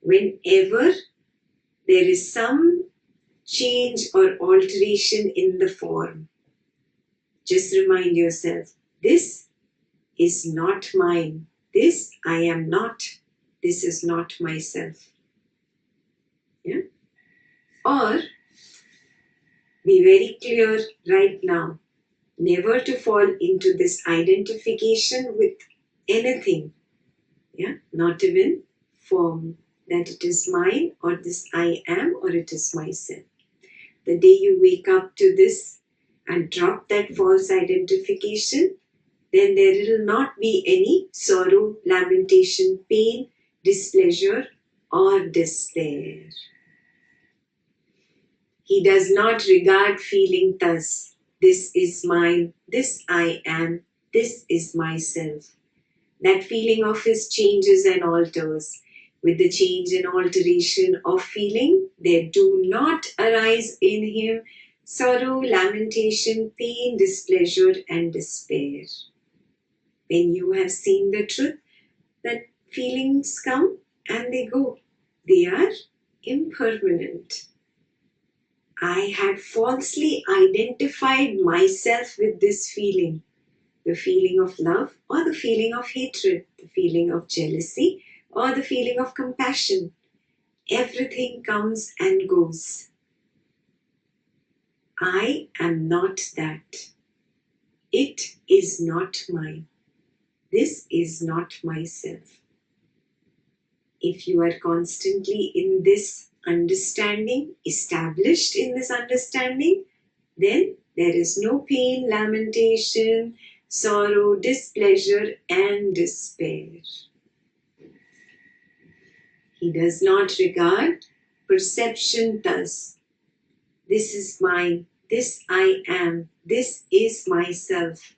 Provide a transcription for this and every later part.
Whenever there is some change or alteration in the form, just remind yourself, this is not mine. This I am not. This is not myself. Yeah? Or be very clear right now, never to fall into this identification with anything. Yeah? Not even form, that it is mine or this I am or it is myself. The day you wake up to this and drop that false identification, then there will not be any sorrow, lamentation, pain, displeasure, or despair. He does not regard feeling thus, this is mine, this I am, this is myself. That feeling of his changes and alters. With the change and alteration of feeling, there do not arise in him sorrow, lamentation, pain, displeasure, and despair. When you have seen the truth, that feelings come and they go. They are impermanent. I had falsely identified myself with this feeling, the feeling of love or the feeling of hatred, the feeling of jealousy or the feeling of compassion. Everything comes and goes. I am not that. It is not mine. This is not myself. If you are constantly in this understanding, established in this understanding, then there is no pain, lamentation, sorrow, displeasure, and despair. He does not regard perception thus. This is mine, this I am, this is myself.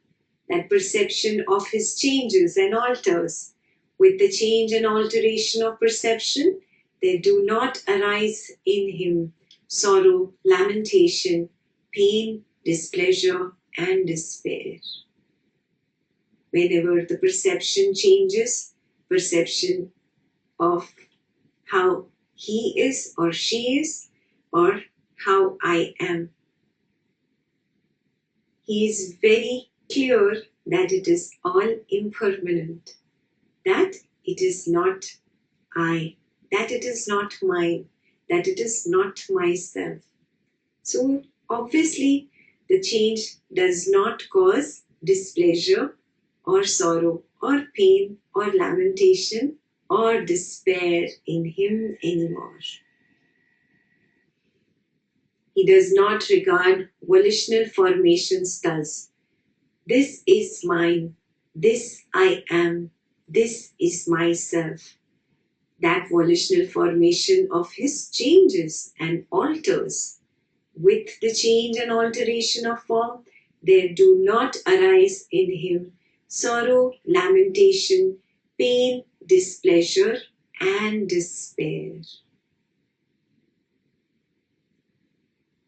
That perception of his changes and alters. With the change and alteration of perception, there do not arise in him sorrow, lamentation, pain, displeasure, and despair. Whenever the perception changes, perception of how he is or she is, or how I am, he is very clear that it is all impermanent, that it is not I, that it is not mine, that it is not myself. So obviously the change does not cause displeasure or sorrow or pain or lamentation or despair in him anymore. He does not regard volitional formations thus. This is mine, this I am, this is myself. That volitional formation of his changes and alters. With the change and alteration of form, there do not arise in him sorrow, lamentation, pain, displeasure, and despair.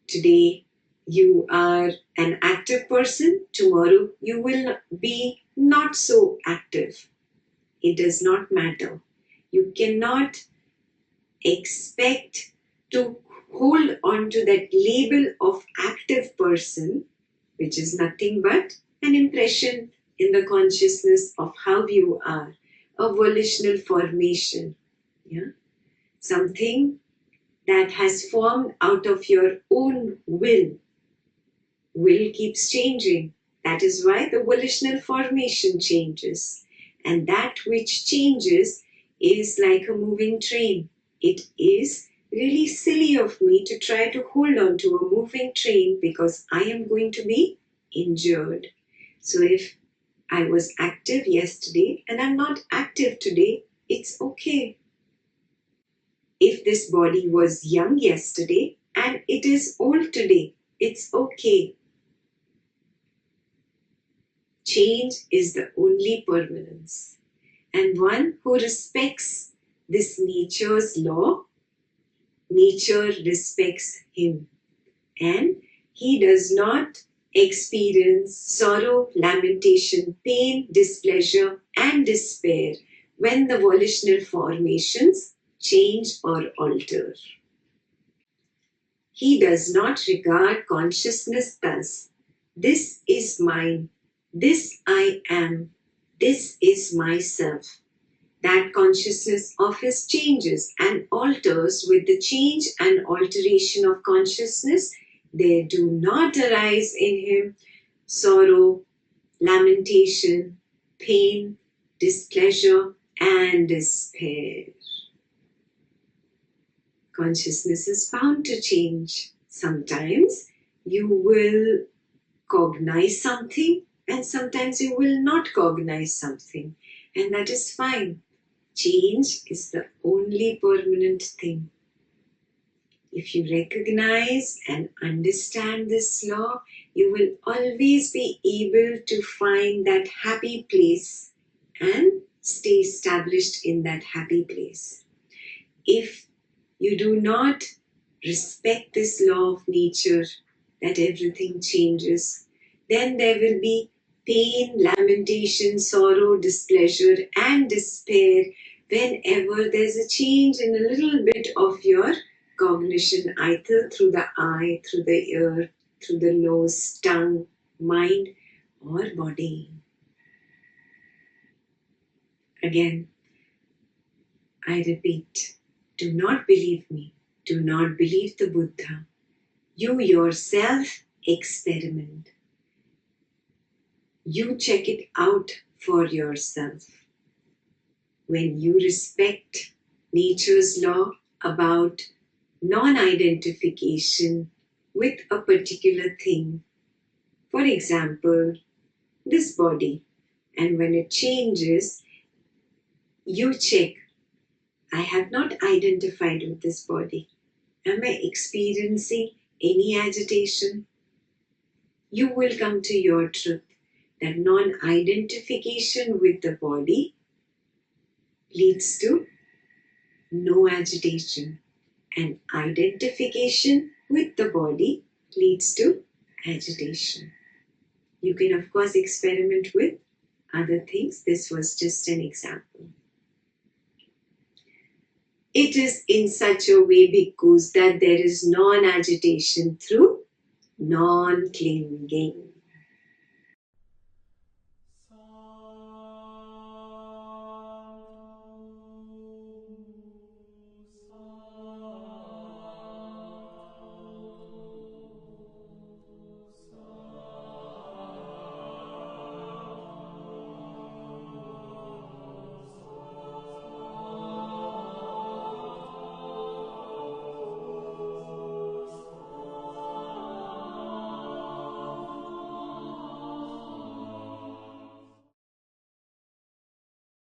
Today, you are an active person. Tomorrow, you will be not so active. It does not matter. You cannot expect to hold on to that label of active person, which is nothing but an impression in the consciousness of how you are, a volitional formation, something that has formed out of your own will. Will keeps changing. That is why the volitional formation changes. And that which changes is like a moving train. It is really silly of me to try to hold on to a moving train because I am going to be injured. So if I was active yesterday and I'm not active today, it's okay. If this body was young yesterday and it is old today, it's okay. Change is the only permanence. And one who respects this nature's law, nature respects him. And he does not experience sorrow, lamentation, pain, displeasure, and despair when the volitional formations change or alter. He does not regard consciousness thus. This is mine. This I am. This is myself. That consciousness of his changes and alters with the change and alteration of consciousness. There do not arise in him sorrow, lamentation, pain, displeasure, and despair. Consciousness is bound to change. Sometimes you will cognize something, and sometimes you will not cognize something, and that is fine. Change is the only permanent thing. If you recognize and understand this law, you will always be able to find that happy place and stay established in that happy place. If you do not respect this law of nature, that everything changes, then there will be pain, lamentation, sorrow, displeasure, and despair whenever there's a change in a little bit of your cognition, either through the eye, through the ear, through the nose, tongue, mind, or body. Again, I repeat, do not believe me. Do not believe the Buddha. You yourself experiment. You check it out for yourself. When you respect nature's law about non-identification with a particular thing, for example, this body, and when it changes, you check, I have not identified with this body. Am I experiencing any agitation? You will come to your truth that non-identification with the body leads to no agitation, and identification with the body leads to agitation. You can, of course, experiment with other things. This was just an example. It is in such a way, bhikkhus, that there is non-agitation through non-clinging.